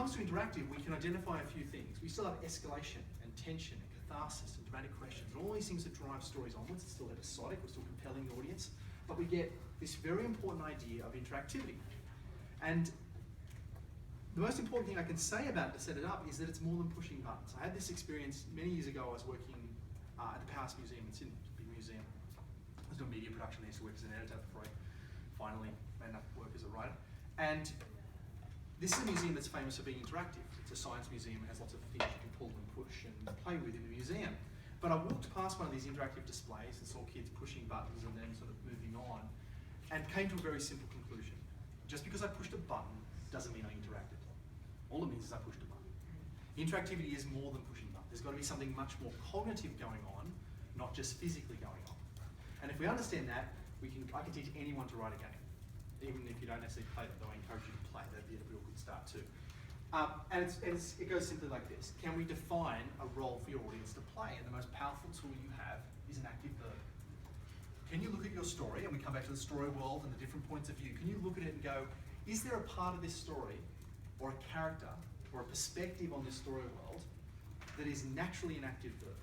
comes to interactive, we can identify a few things. We still have escalation and tension and catharsis and dramatic questions and all these things that drive stories onwards. It's still episodic, we're still compelling the audience, but we get this very important idea of interactivity. And the most important thing I can say about it to set it up is that it's more than pushing buttons. I had this experience many years ago. I was working at the Palace Museum in Sydney, it's a big museum. I was doing media production. I used to work as an editor before I finally made enough work as a writer. And this is a museum that's famous for being interactive. It's a science museum. It has lots of things you can pull and push and play with in the museum. But I walked past one of these interactive displays and saw kids pushing buttons and then sort of moving on, and came to a very simple conclusion. Just because I pushed a button doesn't mean I interacted. All it means is I pushed a button. Interactivity is more than pushing buttons. There's got to be something much more cognitive going on, not just physically going on. And if we understand that, I can teach anyone to write a game. Even if you don't necessarily play them, though I encourage you to play, that'd be a real good start too. And it goes simply like this. Can we define a role for your audience to play? And the most powerful tool you have is an active verb. Can you look at your story, and we come back to the story world and the different points of view, can you look at it and go, is there a part of this story, or a character, or a perspective on this story world that is naturally an active verb?